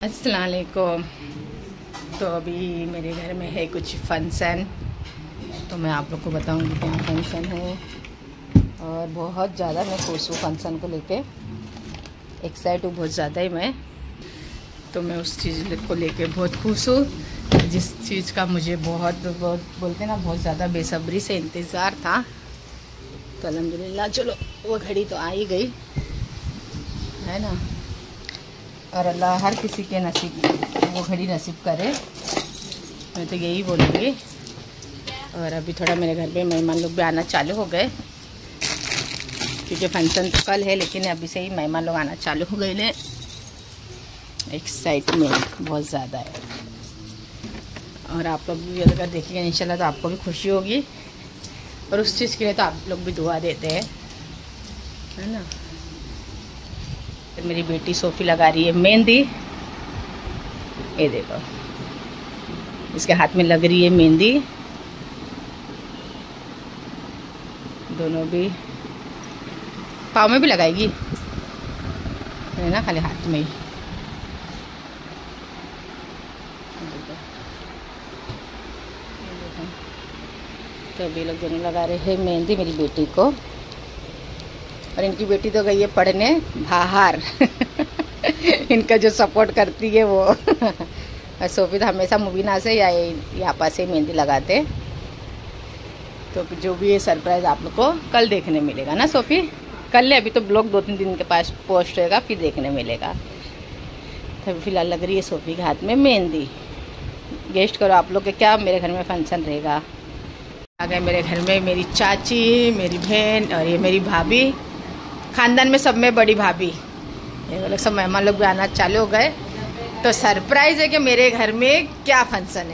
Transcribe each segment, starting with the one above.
अस्सलाम वालेकुम। तो अभी मेरे घर में है कुछ फंक्शन, तो मैं आप लोग को बताऊंगी क्या फंक्शन है। और बहुत ज़्यादा मैं खुश हूँ फंक्शन को लेके, एक्साइट हूँ बहुत ज़्यादा ही मैं। तो मैं उस चीज़ को लेके बहुत खुश हूँ जिस चीज़ का मुझे बहुत बोलते ना बहुत ज़्यादा बेसब्री से इंतज़ार था। तो अल्हम्दुलिल्लाह चलो वो घड़ी तो आ ही गई है ना। और अल्लाह हर किसी के नसीब वो घड़ी नसीब करे, मैं तो यही बोलूँगी। और अभी थोड़ा मेरे घर पे मेहमान लोग भी आना चालू हो गए, क्योंकि फंक्शन तो कल है लेकिन अभी से ही मेहमान लोग आना चालू हो गए ने। एक्साइटमेंट बहुत ज़्यादा है। और आप लोग भी अगर देखेंगे इंशाल्लाह तो आपको भी खुशी होगी, और उस चीज़ के लिए तो आप लोग भी दुआ देते हैं, है ना। मेरी बेटी सोफ़ी लगा रही है मेहंदी, ये देखो इसके हाथ में लग रही है मेहंदी। दोनों भी पाँव में भी लगाएगी है ना, खाली हाथ में ही। तो अभी लोग दोनों लगा रहे हैं मेहंदी मेरी बेटी को। और इनकी बेटी तो गई है पढ़ने बाहर इनका जो सपोर्ट करती है वो और सोफी तो हमेशा मुबीना से या यहाँ पास से मेहंदी लगाते। तो जो भी ये सरप्राइज़ आप लोग को कल देखने मिलेगा ना सोफ़ी, कल ले, अभी तो ब्लॉग 2-3 दिन के पास पोस्ट होएगा फिर देखने मिलेगा। तो फिलहाल लग रही है सोफ़ी के हाथ में मेहंदी। गेस्ट करो आप लोग के क्या मेरे घर में फंक्शन रहेगा। आ गए मेरे घर में मेरी चाची, मेरी बहन और ये मेरी भाभी, खानदान में सब में बड़ी भाभी। ये लोग सब मेहमान लोग भी आना चालू हो गए। तो सरप्राइज़ है कि मेरे घर में क्या फंक्शन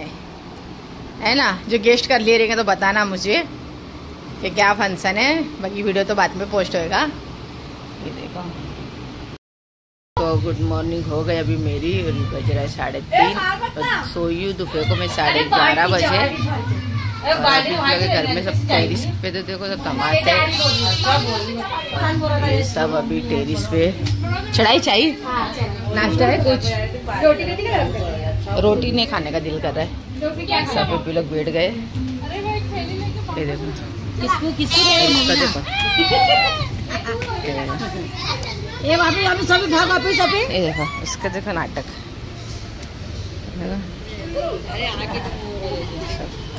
है ना। जो गेस्ट कर ले रहेंगे तो बताना मुझे कि क्या फंक्शन है, बाकी वीडियो तो बाद में पोस्ट होएगा। ये देखो, तो गुड मॉर्निंग हो गई अभी मेरी, और बज रहा है 3:30 और सोई हूँ दोपहर को मैं 11:30 बजे। और अभी घर में सब टेरिस पे तो देखो सब टमाटर ये सब अभी टेरिस पे चढ़ाई चाहिए। नाश्ता है कुछ, रोटी नहीं खाने का दिल कर रहा है। सब अभी लोग बैठ गए। ये देखो इसका देखो, ये देखो इसका देखो नाटक।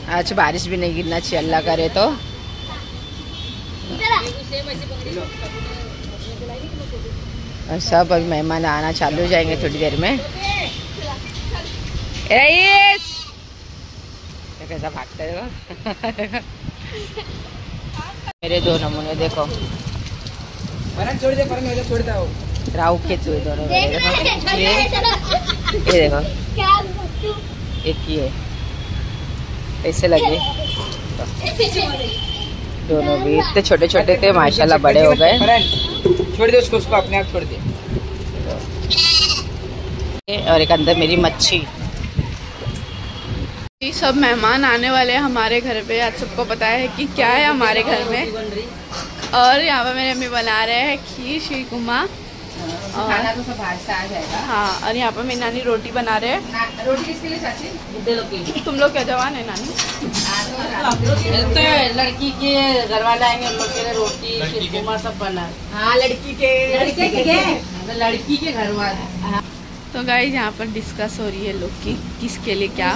आज बारिश भी नहीं गिरना चाहिए, अल्लाह करे तो। और सब अभी मेहमान आना चालू हो जाएंगे थोड़ी देर में। रईस कैसा भागता है मेरे दो नमूने देखो, छोड़ दे राव खेत हुए दोनों। ये देखो एक ही है, ऐसे लगे दोनों भी इतने छोटे छोटे थे माशाल्लाह बड़े हो गए। छोड़ दे उसको अपने आप छोड़ दे। और एक अंदर मेरी मच्छी। सब मेहमान आने वाले हैं हमारे घर पे। आज सबको पता है कि क्या है हमारे घर में। और यहाँ पर मेरे अम्मी बना रहे हैं खीर शीरकुरमा, और खाना तो सब आज से आ जाएगा। हाँ, और यहाँ पर मेरी नानी रोटी बना रहे हैं। रोटी किसके लिए चाची? तुम लोग क्या जवान है नानी? तो लड़की के घर वाले आएंगे, उन लोग के लिए रोटी शीरकुरमा सब बना। हाँ लड़की के घर वाले। तो गाइस यहाँ पर डिस्कस हो रही है लोग की किसके लिए क्या।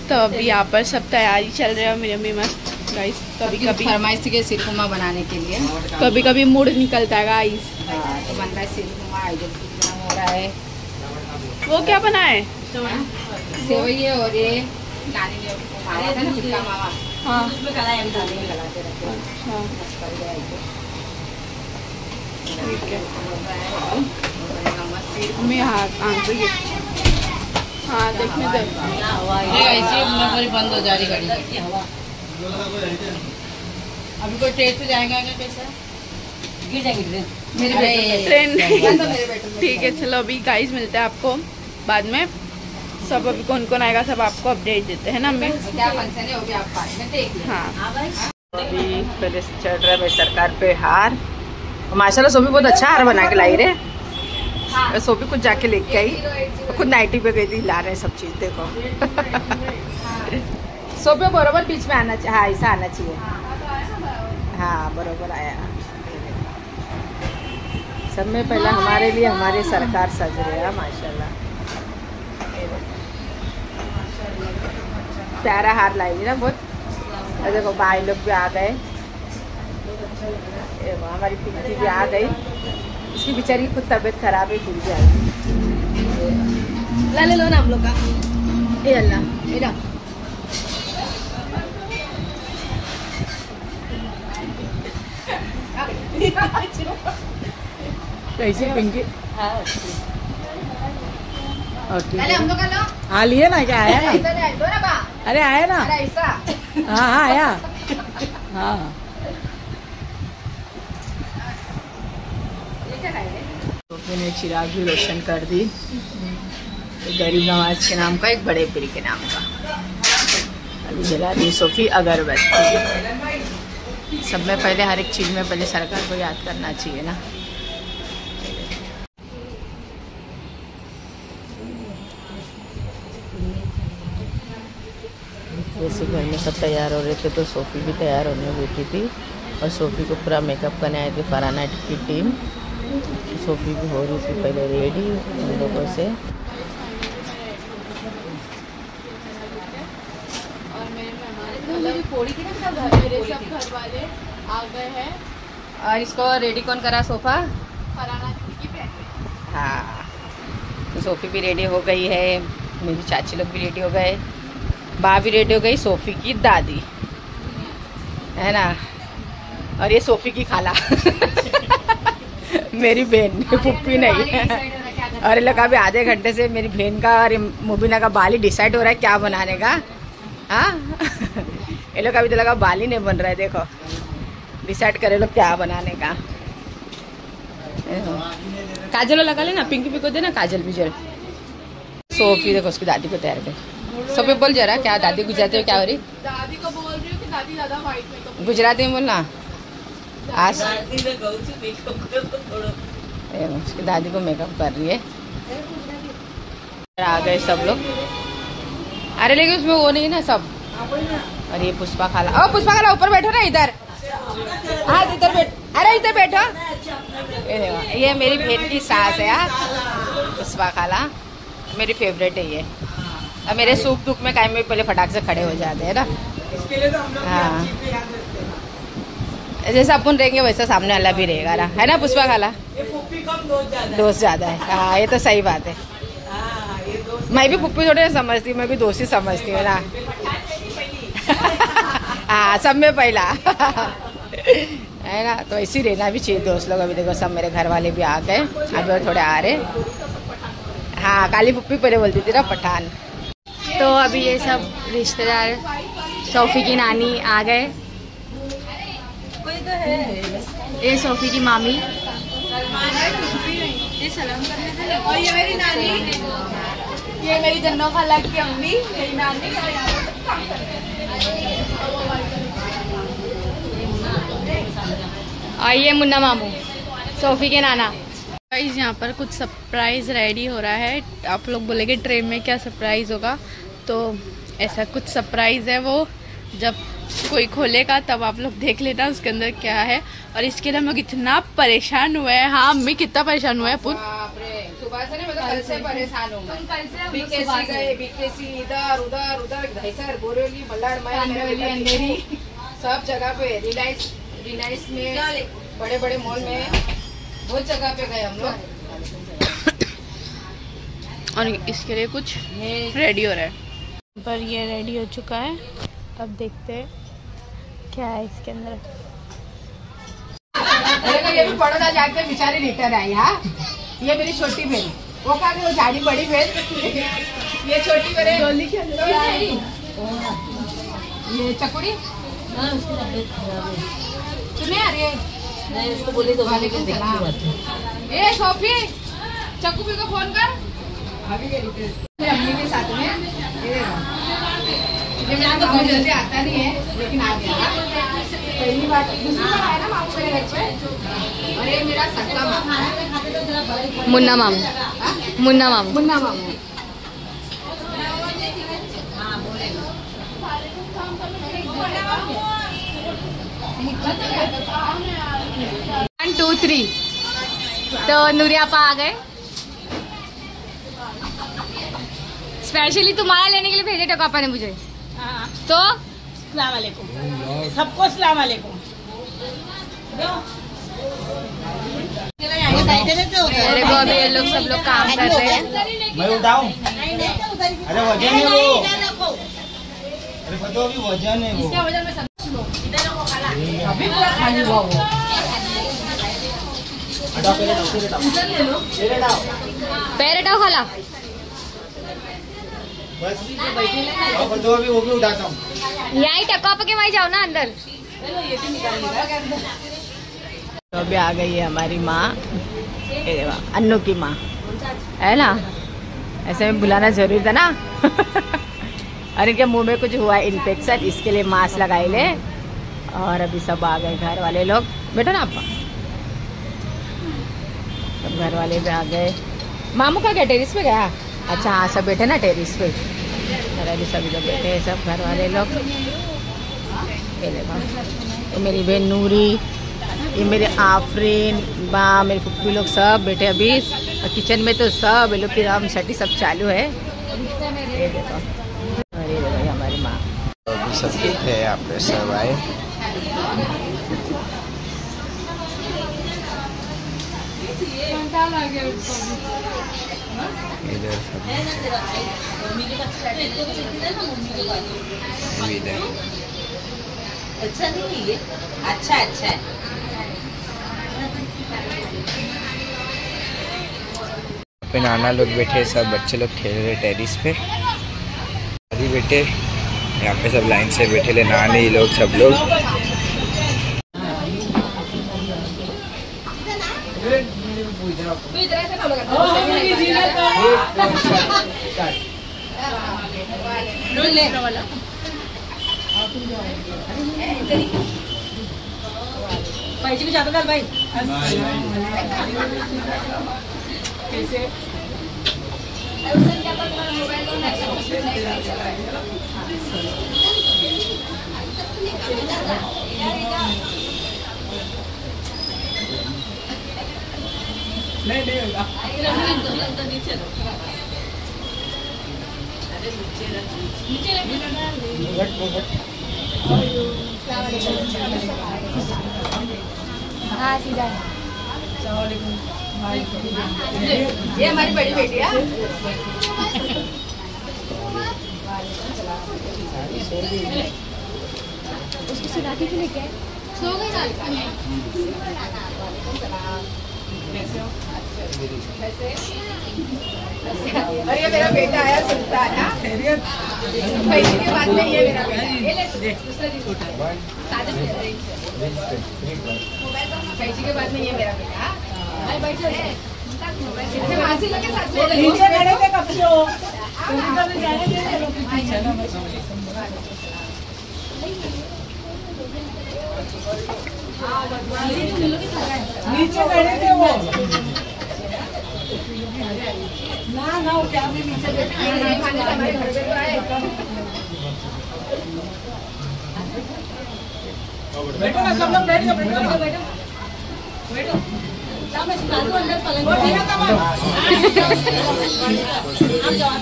तो अभी यहाँ पर सब तैयारी चल रही है। मेरी अम्मी मस्त गाइस, कभी कभी फरमाइश के शीरकुरमा बनाने के लिए कभी कभी मूड निकलता है गाइस। तो बन रहा है शीरकुरमा, हो रहा है। वो क्या बनाए? सेवई है और ये नानी ने मावा था ना, चिक्का मावा। हाँ उसमें कलाई हम डालने में लगाते रहते हैं। ठीक है। मैं हाँ देखने दे। ऐसी बंद हो जा रही गाड़ी। अभी कोई ट्रेन पे जाएगा कैसा गिर जाएंगे ट्रेन। ठीक है चलो अभी गाइस मिलते हैं आपको बाद में। सब अभी कौन कौन आएगा सब आपको अपडेट देते हैं ना। मैं क्या फंक्शन है वो भी आप बाद में देख। हाँ अभी पहले चल रहा है सरकार पे हार। माशाल्लाह सोफी बहुत अच्छा हार बना के लाई रे। सोफी कुछ जाके लेके आई, खुद नाइटी पे गई थी, ला रहे सब चीज देखो। सोफी बरोबर बीच में आना चाहिए, हाँ ऐसा आना चाहिए, हाँ बरोबर आया। सब में पहले हमारे लिए हमारे सरकार सज रहे हैं माशाल्लाह। प्यारा हार लाई ना बहुत। और देखो भाई लोग भी आ गए, हमारी पिंकी भी आ गई, इसकी बेचारी की खुद तबीयत खराब है, भूल जाएगी। ले लो ना हम लोग का, ए अल्लाह मेरा। कैसी पिंकी? हाँ लिए ना, क्या आया ना? अरे आया ना, हाँ हाँ आया, हाँ। मैंने चिराग भी रोशन कर दी, एक गरीब नवाज के नाम का, एक बड़े पीर के नाम का। अभी जला दी सोफी अगरबत्ती। सब में पहले हर एक चीज़ में पहले सरकार को याद करना चाहिए ना। जैसे घर में सब तैयार हो रहे थे तो सोफी भी तैयार होने बैठी थी, और सोफी को पूरा मेकअप करने आए थे फराना की टीम। सोफी भी हो रही थी पहले रेडी उन लोगों से। और मेरे सब घर वाले आ गए हैं। और इसको रेडी कौन करा? सोफा फराना की बहन। हाँ, तो सोफी भी रेडी हो गई है, मेरी चाची लोग भी रेडी हो गए, बा भी रेडी हो गई, सोफी की दादी है ना, और ये सोफी की खाला मेरी बहन, पुप्पी नहीं। और ये लोग अभी आधे घंटे से मेरी बहन का और मुबीना का बाल ही डिसाइड हो रहा है क्या बनाने का। हाँ ये लोग अभी तो लगा बाल ही नहीं बन रहा है, देखो डिसाइड करे लोग क्या बनाने का। काजल लगा लेना, पिंकी भी को देना काजल भी जरा। सोफी देखो उसकी दादी को तैयार कर। सब बोल जरा क्या दादी गुजराती में क्या हो रही? दादी को बोल रही हूँ कि दादी ज्यादा व्हाइट मेकअप। गुजराती में बोलना। आज उसकी दादी को मेकअप कर रही है। आ गए सब लोग। अरे लेकिन उसमें वो नहीं ना सब। और ये पुष्पा खाला, ओ पुष्पा खाला ऊपर बैठो ना, इधर। हाँ इधर बैठ, अरे इधर बैठो। ये मेरी बहन की सास है यार, पुष्पा खाला मेरी फेवरेट है ये। और मेरे सुख दुख में कायम में पहले फटाक से खड़े हो जाते हैं ना। हाँ जैसा अपन रहेंगे वैसा सामने वाला भी रहेगा ना, है ना पुष्पा खाला? दोस्त ज्यादा है, हाँ ये तो सही बात है। मैं भी पुप्पी थोड़े समझती हूँ, मैं भी दोस्ती समझती हूँ ना। हाँ सब में पहला है ना, तो ऐसे ही रहना भी चाहिए दोस्त लोग। अभी देखो सब मेरे घर वाले भी आ गए, अभी और थोड़े आ रहे। हाँ काली पुप्पी पहले बोलती थी ना पठान। तो अभी ये सब रिश्तेदार सोफी की नानी आ गए, ये सोफी की मामी, और ये मेरी नानी, ये मेरी जन्नो खाला की अम्मी, मेरी नानी का और ये मुन्ना मामू सोफी के नाना। गाइस यहाँ पर कुछ सरप्राइज रेडी हो रहा है। आप लोग बोलेंगे ट्रे में क्या सरप्राइज होगा, तो ऐसा कुछ सरप्राइज है, वो जब कोई खोलेगा तब आप लोग देख लेना उसके अंदर क्या है। और इसके लिए हम लोग इतना परेशान हुए हैं। हाँ अम्मी कितना परेशान हुआ है पुन, सुबह से नहीं, मतलब कल से परेशान हूँ मैं। बीकेसी गए, बीकेसी इधर उधर उधर, धैसर बोरिवली मल्लाड अंधेरी सब जगह पे, रिलायंस में, बड़े बड़े मॉल में, बहुत जगह पे गए हम लोग। और इसके लिए कुछ रेडी हो रहा है। पर ये रेडी हो चुका है, अब देखते हैं क्या है इसके अंदर। ये भी पढ़ो ना जाके, बेचारी रिटर्न आई। हाँ ये मेरी छोटी बहन, वो कहा वो झाड़ी बड़ी बहन, ये छोटी बहन डोली के अंदर। ये चकुड़ी सुने यार, ये नहीं उसको बोली तो वाले को देखा। ए सोफी चक्कू को फोन कर, अम्मी के साथ में। ये मेरा तो बहुत जल्दी आता नहीं है लेकिन आ गया। पहली बार दूसरी बार आया ना मामू मेरे घर पे। अरे मेरा सक्का मामा, मुन्ना मामू, मुन्ना मामू। मुन्ना मामू। 1 2 3 तो नूरिया पा आ गए। स्पेशली तुम्हारा लेने के लिए भेजे थे पापा ने मुझे। तो अस्सलाम वालेकुम सबको, अस्सलाम वालेकुम। मेरे को अभी ये लोग सब लोग काम कर रहे हैं। मैं उठाऊं? अरे वजन है वो, अरे बताओ अभी वजन है वो। अभी पूरा खाली हुआ वो। हटाओ पहले, हटाओ पैर हटाओ खाला। बस बताओ अभी वो भी उठाता हूँ। यहीं टका के वहीं जाओ ना अंदर। तो अभी आ गई है हमारी माँ, अन्नू की माँ है ना। ऐसे में बुलाना जरूरी था ना। और इनके मुंह में कुछ हुआ इन्फेक्शन, इसके लिए मास्क लगाए ले। और अभी सब आ गए घर वाले लोग। बैठो ना आपा, सब घर वाले भी आ गए। मामू का क्या टेरिस पे गया? अच्छा हाँ, सब बैठे ना टेरिस पे। और अभी सभी लोग बैठे हैं, सब घर वाले लोग। ये मेरी बहन नूरी, ये मेरे आफरीन माँ, मेरे पुप्पी लोग सब बैठे अभी। और किचन में तो सब ये लोग की राम छठी सब चालू है। ये देखो, अरे भाई हमारी माँ अभी सब बैठे हैं यहाँ पे, सब आए। इधर सब इधर अच्छा नहीं है, अच्छा अच्छा है। पे नाना लोग बैठे, सब बच्चे लोग खेल रहे टेरिस पे। अभी बैठे यहाँ पे सब लाइन से बैठे ले, नानी लोग सब लोग। भाई जी को ज्यादा डाल भाई। कैसे नहीं होगा। हाँ सीधा। ये हमारी बड़ी बेटी है। उसको सुनाती थी लेके सो गई ना। और ये मेरा बेटा आया सुल्तान ना। पैसे के बाद में ये मेरा बेटा, ये ले दूसरा पैसे के बाद में ये मेरा बेटा। बैठो मासी लोग के साथ नीचे खड़े थे कब से हो? नीचे खड़े थे वो। ना वो क्या भी नीचे हमारे घर पे तो आए। बैठो ना, सब लोग बैठ जाओ, बैठो बैठो। मैं सिखा दूं अंदर पलंग।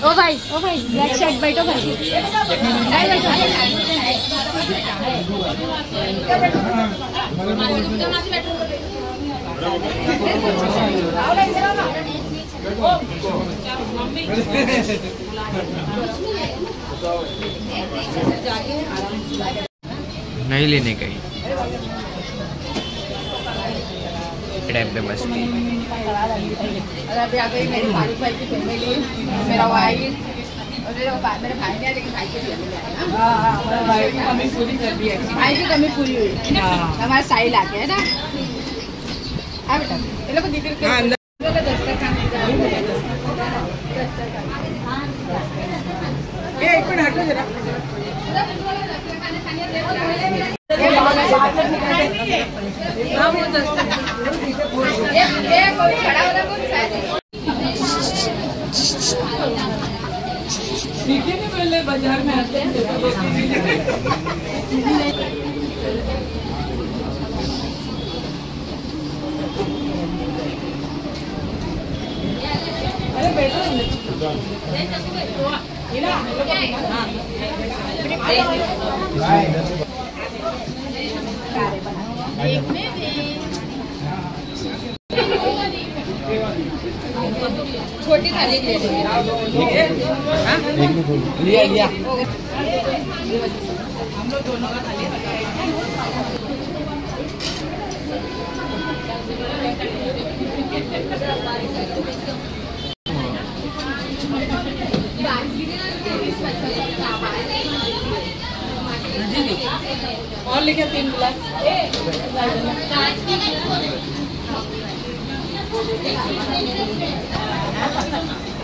ओ भाई ब्लैक शर्ट बैठो भाई। नहीं लेने का ही टाइम पे मस्ती। और अभी आ गई मेरी फारूक भाई की फैमिली, मेरा वाइफ और मेरे भाई ने आया, लेकिन भाई के लिए भाई की कमी पूरी कर दी है। भाई की कमी पूरी हुई। हमारा साहिल आ गया है ना। आ बेटा, ये लोग दीदी के एक मिनट हटो जरा। बाजार में आते हैं। अरे बैठो छोटी थाली ले लिया लिया। हम लोग दोनों का थाली और लिखे 3 गिलास।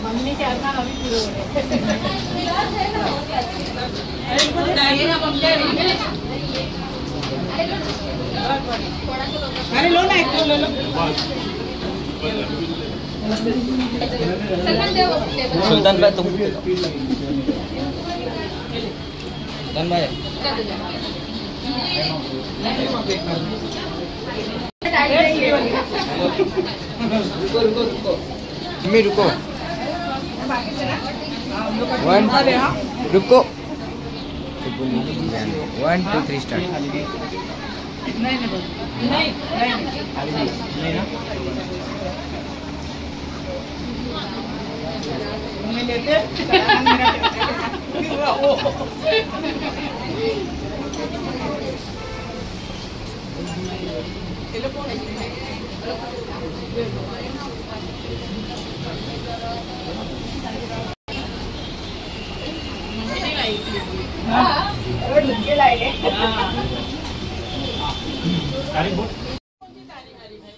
मम्मी क्या था अभी शुरू हो अरे लो ना एक ले लो। सुल्तान भाई तुम सुल्तान भाई रुको रुको रुको मम्मी रुको 1 रुको 1 2 3 स्टार्ट। नहीं लेते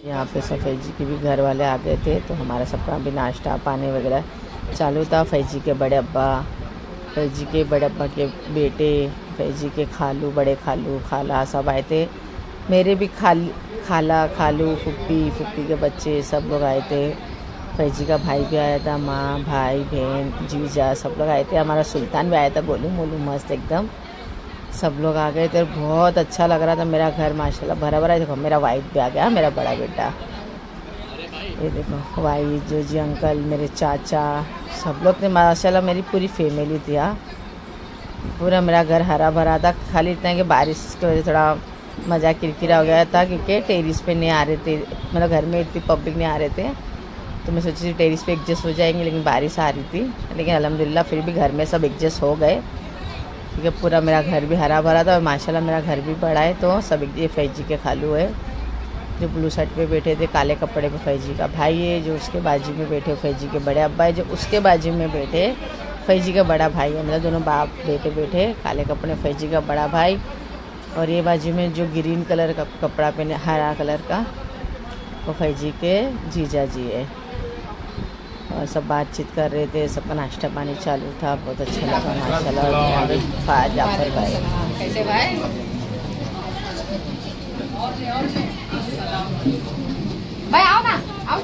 यहाँ पे सफ़ेद जी के भी घर वाले आ गए थे, तो हमारा सबका भी नाश्ता पानी वगैरह चालू था। फैज जी के बड़े अब्बा, फैज जी के बड़े अब्बा के बेटे, फैज जी के खालू, बड़े खालू, खाला सब आए थे। मेरे भी खाला, खालू, फुप्पी के बच्चे सब लोग आए थे। फैज जी का भाई भी आया था, माँ, भाई, बहन, जीजा सब लोग आए थे। हमारा सुल्तान भी आया था, गोलू मोलू मस्त एकदम सब लोग आ गए थे। बहुत अच्छा लग रहा था मेरा घर माशाल्लाह भरा भरा। देखो मेरा वाइफ भी आ गया, मेरा बड़ा बेटा, ये देखो वाइफ, जोजी अंकल, मेरे चाचा सब लोग थे माशाल्लाह। मेरी पूरी फैमिली थी यहाँ, पूरा मेरा घर हरा भरा था। खाली इतना कि बारिश की वजह से थोड़ा मज़ा किरकिरा हो गया था, क्योंकि टेरिस पे नहीं आ रहे थे, मतलब घर में इतनी पब्लिक नहीं आ रहे थे, तो मैं सोची थी टेरिस पे एडजस्ट हो जाएंगे, लेकिन बारिश आ रही थी। लेकिन अल्हम्दुलिल्लाह फिर भी घर में सब एडजस्ट हो गए, क्योंकि पूरा मेरा घर भी हरा भरा था और माशाल्लाह मेरा घर भी बड़ा है। तो सब ये फैज जी के खालू है जो ब्लू शर्ट पे बैठे थे, काले कपड़े पे फैज जी का भाई है जो उसके बाजू में बैठे, फैज जी के बड़े अब्बा है जो उसके बाजू में बैठे, फैज जी का बड़ा भाई है, मतलब दोनों बाप बेटे बैठे काले कपड़े, फैज जी का बड़ा भाई। और ये बाजू में जो ग्रीन कलर का कपड़ा पहने, हरा कलर का, वो फैज जी के जीजा जी है। और सब बातचीत कर रहे थे, सबका नाश्ता पानी चालू था, बहुत अच्छा लगा माशाल्लाह। जाफर भाई कैसे भाई? भाई आओ ना, आओ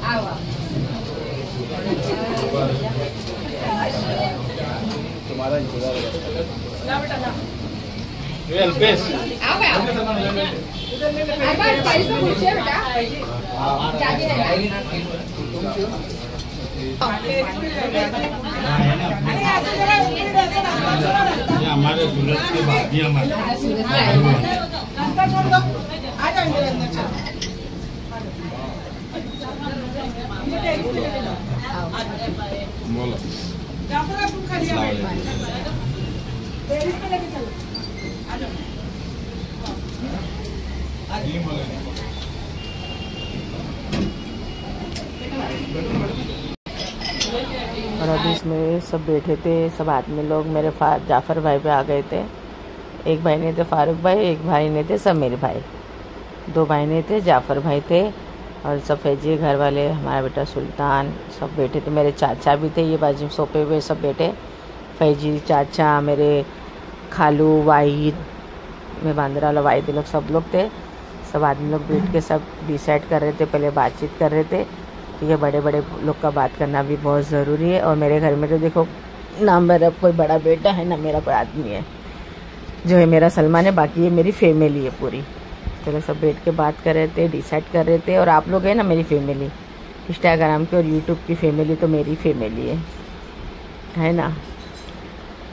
आओ। तुम्हारा इंतजार हमारे सूरत की भाभी हमारे आ जाएंगे अंदर चलो। बोलो जाफर तुम खा लिया टेरिस पे लेके चलो। आ जाओ। और अभी इसमें सब बैठे थे, सब आदमी लोग मेरे जाफर भाई पे आ गए थे। एक भाई नहीं थे फारूक भाई, एक भाई नहीं थे समीर भाई, 2 भाई नहीं थे, जाफर भाई थे। और सब फैजी घर वाले, हमारा बेटा सुल्तान सब बैठे थे। मेरे चाचा भी थे, ये बाजू सोफे हुए सब बैठे, फैजी चाचा, मेरे खालू, वाहिद, में बांद्रा वाला वाई लोग सब लोग थे। सब आदमी लोग बैठ के सब डिसाइड कर रहे थे, पहले बातचीत कर रहे थे। ये बड़े बड़े लोग का बात करना भी बहुत ज़रूरी है। और मेरे घर में तो देखो ना मेरा कोई बड़ा बेटा है ना मेरा कोई आदमी है, जो है मेरा सलमान है, बाकी ये मेरी फैमिली है पूरी। चलो सब बैठ के बात कर रहे थे, डिसाइड कर रहे थे। और आप लोग है ना मेरी फैमिली, इंस्टाग्राम की और यूट्यूब की फैमिली तो मेरी फैमिली है ना।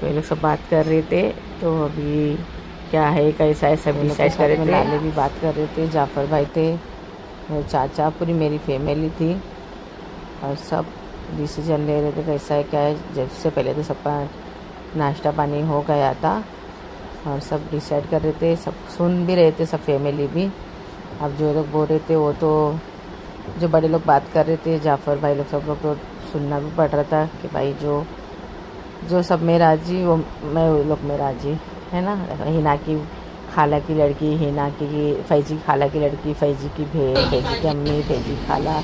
तो ये लोग सब बात कर रहे थे। तो अभी क्या है कैसा है सब डिसाइड कर रहे थे। लाले भी बात कर रहे थे, जाफर भाई थे, मेरे चाचा, पूरी मेरी फैमिली थी। और सब डिसीजन ले रहे थे कैसा है क्या है। जब से पहले तो सबका नाश्ता पानी हो गया था और सब डिसाइड कर रहे थे, सब सुन भी रहे थे, सब फैमिली भी। अब जो लोग बोल रहे थे वो तो जो बड़े लोग बात कर रहे थे, जाफर भाई लोग, सब लोग तो सुनना भी पड़ रहा था कि भाई जो सब में राजी वो मैं वो लोग में राजी, है ना। हिना की खाला की लड़की, हिना की फैजी की खाला की लड़की, फैजी की फैजी की अम्मी, फैजी की खाला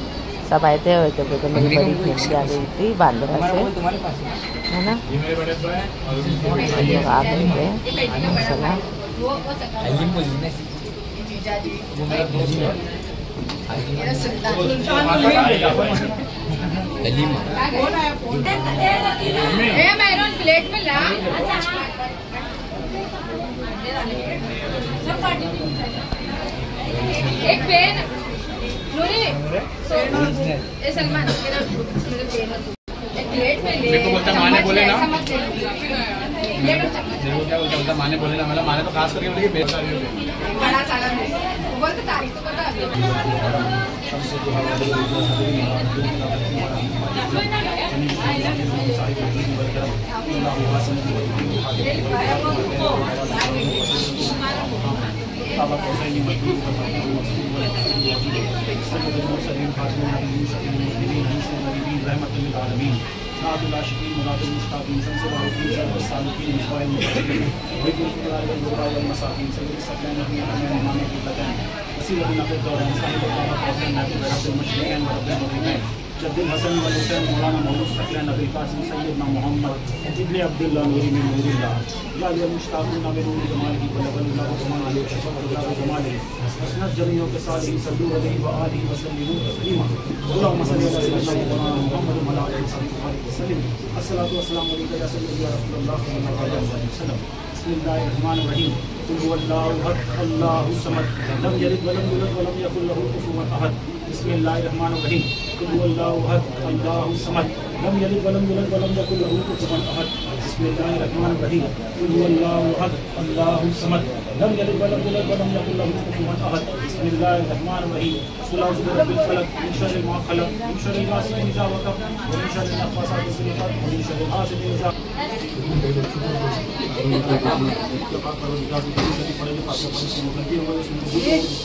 सब आए थे। और तो मेरी बड़ी फैमिली आ गई थी बांद्रा से, है ना। लोग आ गए थे चला। प्लेट में ला एक पेन नूरी सलमान एक प्लेट में ले। माने बोले ना, क्या बोलता माने बोले ना, माने तो खास करके बोले बड़ा सारा बोलते तारीख तो पता जद्दिल हसन वल हुसैन मौलाना मौलूद सकलैन अबुल कासिम सैयदना मोहम्मद इब्ने अब्दुल्लाह नूरी मिन नूरिल्लाह या अल मुश्ताक़ून मिन नूरि जमालिही व लबल्लाहु जमालिही व शफ़क़तुल्लाह जमालिही हसनत जमीओ के सालिहीन सल्लू अलैहि व आलिहि व सल्लिमू तस्लीमा अल्लाहुम्मा सल्लि अला सय्यिदना मौलाना मुहम्मद व अला आलिहि व सल्लिम अस्सलातु वस्सलामु अलैका या सय्यदी या रसूलल्लाह सल्लल्लाहु अलैहि वसल्लम। बिस्मिल्लाहिर रहमानिर रहीम। कुल हुवल्लाहु अहद अल्लाहु समद लम यलिद व लम यूलद व लम यकुल लहू कुफुवन अहद। बिस्मिल्लाहिर रहमानिर रहीम। कुल हुवल्लाहु अहद अल्लाहु समद लम यलिद व लम यूलद व लम यकुल लहू कुफुवन अहद। बिस्मिल्लाहिर रहमानिर रहीम। कुल हुवल्लाहु अहद अल्लाहु समद लम यलिद व लम यूलद व लम यकुल लहू कुफुवन अहद। बिस्मिल्लाहिर रहमानिर रहीम। कुल अऊज़ु बिरब्बिल फलक मिन शर्रि मा खलक मिन शर्रि गासिकिन इज़ा वक़ब व मिन शर्रि नफ़्फ़ासाति फ़िल उक़द व मिन शर्रि हासिदिन इज़ा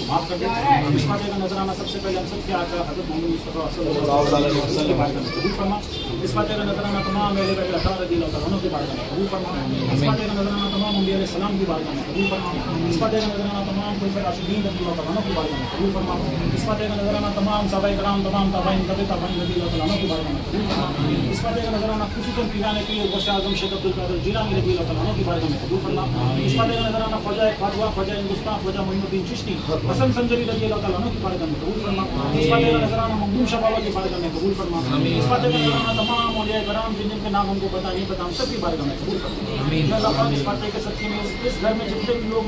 माफ कर दे। इस फातिहा का नजराना सबसे पहले हम सबके आका हज़रत मोहम्मद मुस्तफ़ा सल्लल्लाहु अलैहि वसल्लम के बारे में कबूल फरमा। इस फातिहा का नजराना तमाम अहले बैत अता रज़ियल्लाहु अन्हुम के बारे में कबूल फरमा। इस फातिहा का नजराना तमाम अंबिया अलैहि सलाम की बारे में कबूल फरमा। इस फातिहा का नजराना तमाम खुलफ़ाए राशिदीन रज़ियल्लाहु अन्हुम के बारे में कबूल फरमा। इस फातिहा का नजराना तमाम सहाबाए किराम, तमाम ताबईन, तबे ताबईन रज़ियल्लाहु अन्हुम के बारे में कबूल फरमा। इस फातिहा का नजराना खुसूसन पीराने के गौसे आज़म शेख अब्दुल कादिर जिलानी रज़ियल्लाहु अन्हु के बारे में कबूल फरमा। इस फातिहा का नजराना ख्वाजा खातवा, ख्वाजा हिंदुस्तान, ख्वाजा मोइनुद्दीन चिश्ती हसन संजरी रज़ियल्लाहु अन्हु के बारे में कबूल फरमा। इस फातिहा का नजराना मखदूम शाह बाबा के बारे में कबूल फरमा। इस फातिहा का नजराना तमाम औलिया किराम जिनके नाम हमको पता नहीं पता हम सबके बारे में कबूल फरमा। अल्लाह पाक इस फातिहा के सदक़े में इस घर में जितने भी लोग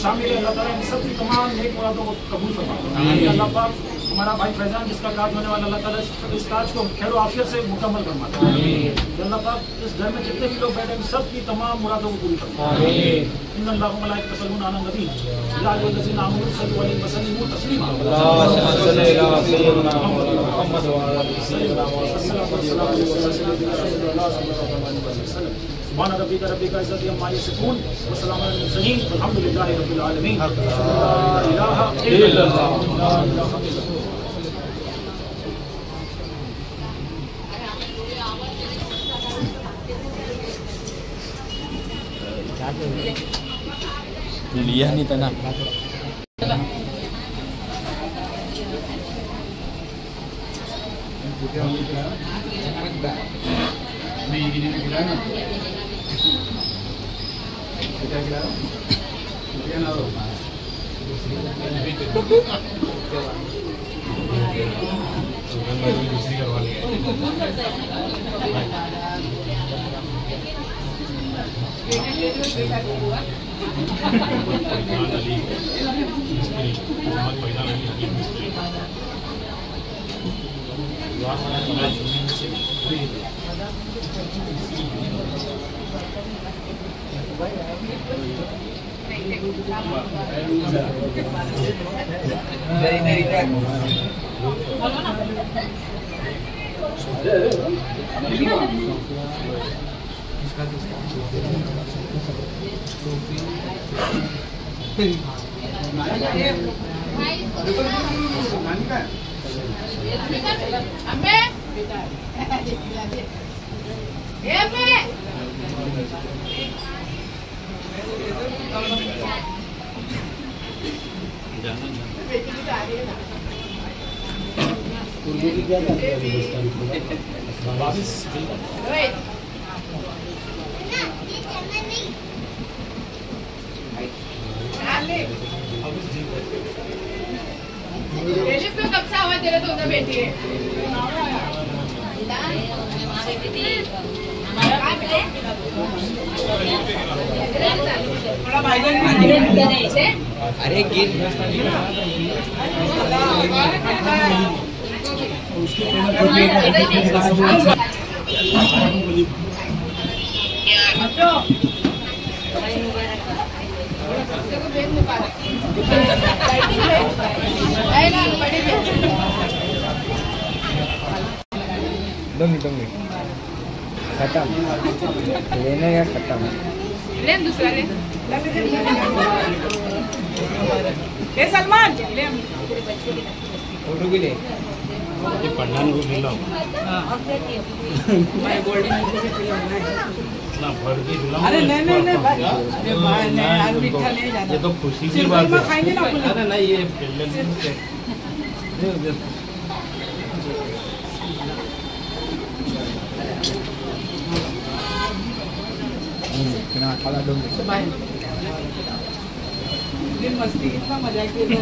शामिल है, अल्लाह ताला इन सबकी तमाम नेक मुरादों को कबूल फरमा। अल्लाह पाक हमारा भाई फैजान जिसका काज होने वाला, अल्लाह ताला इस काज को खैर आफियत से मुकम्मल फरमाता है। अल्लाह पाक इस घर में जितने भी लोग बैठे हैं सबकी तमाम मुरादों को पूरी फरमाता है। इन्नल्लाहु व मलाइकतहु यसल्लूना अलन नबी या अय्युहल्लज़ीना आमनू सल्लु अलैहि व सल्लिमू तस्लीमा। सुभान रब्बिका रब्बिल इज़्ज़ति अम्मा यसिफून व सलामुन अलल मुरसलीन वल्हम्दुलिल्लाहि रब्बिल आलमीन। ला इलाहा इल्लल्लाह। लिया नहीं था ना। कब से आवाज दे रहे तो उधर बैठी है। अरे गिर दो खत्म लेने या खत्म ले दूसरा ले सलमान ले फोटो के लिए ये पढ़ना को मिला मैं बॉडी ना भर के दिलाऊं। अरे नहीं नहीं भाई, अरे भाई नहीं यार, मीठा नहीं जाना। ये तो खुशी की बात है। खाएंगे ना। अरे नहीं ये पहले kena kalah dong. दिन मस्ती कितना मजा किया।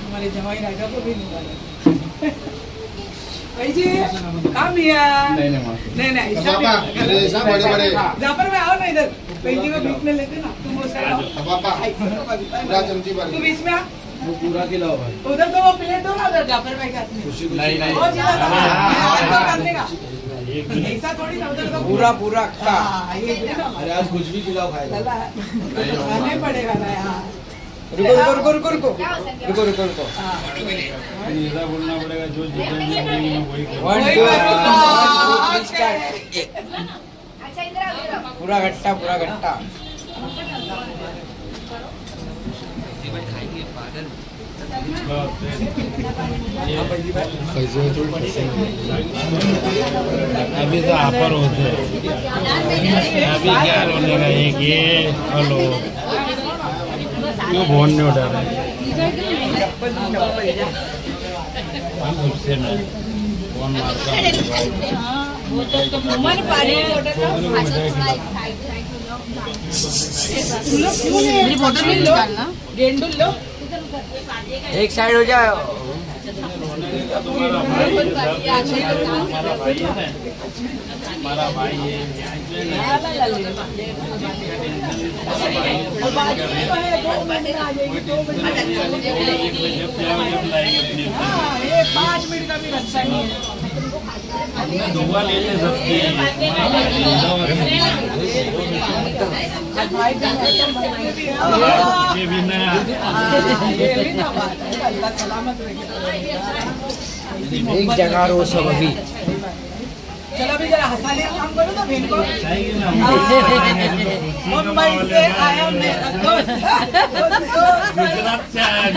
हमारे जमाई राजा को भी निकाला। भाई जी काम लिया। नहीं जाफर में आओ ना इधर। पहली को बीच में लेते ना, तुम उस साइड आओ। तू बीच में आ। वो पूरा खिलाओ भाई। उधर तो वो प्लेट दो ना, उधर जाफर भाई के हाथ में। नहीं वो जिधर करने का ऐसा थोड़ी ना, उधर तो पूरा का। अरे आज कुछ भी खिलाओ खाएगा। खाने पड़ेगा ना यार। रुको। ऐसा बोलना पड़ेगा जो जितने वही करो। 1 2 पूरा घट्टा अभी तो ऑफर होते हैं। अभी क्या रोने का एक ये हेलो क्यों फोन नहीं उठा रहे? गुस्से में फोन मारता गेंडू एक साइड हो जाओ। हमारा भाई है। ये 5 मिनट का भी रास्ता नहीं है। दुआ ले ले सकती ये भी नया एक जगह रो सब अभी। चलो अभी जरा हंसाने का काम करो ना बहन को। मुंबई से आया मेरा दोस्त। गुजरात से आया।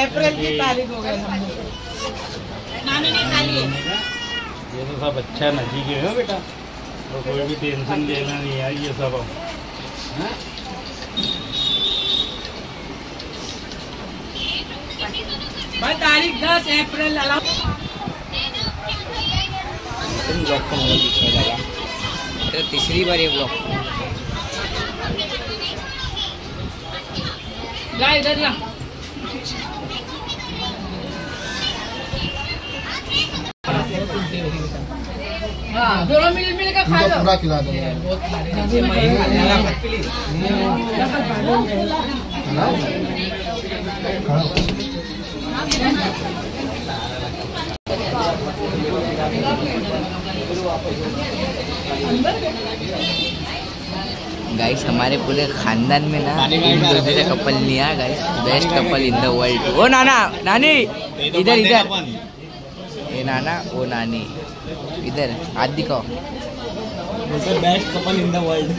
अप्रैल की तारीख हो गई हम लोग। नानी ने खा लिए। ये तो सब अच्छा नजी के हो बेटा। तो कोई भी टेंशन लेना नहीं है, ये सब भाई तारीख 10 अप्रैल अलाउ ब्लॉग को मतलब दिखने लगा, तो तीसरी बार ये ब्लॉग ला इधर ला। हाँ दोनों मिल मिल कर खा लो। पूरा खिला दो। गाइस हमारे पूरे खानदान में ना दूसरे कपल नहीं है guys, best couple in the world. ओ नाना नानी इधर इधर, ये नाना वो नानी इधर, हाथ दिखाओ। Best couple in the world.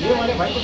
ये वाले भाई को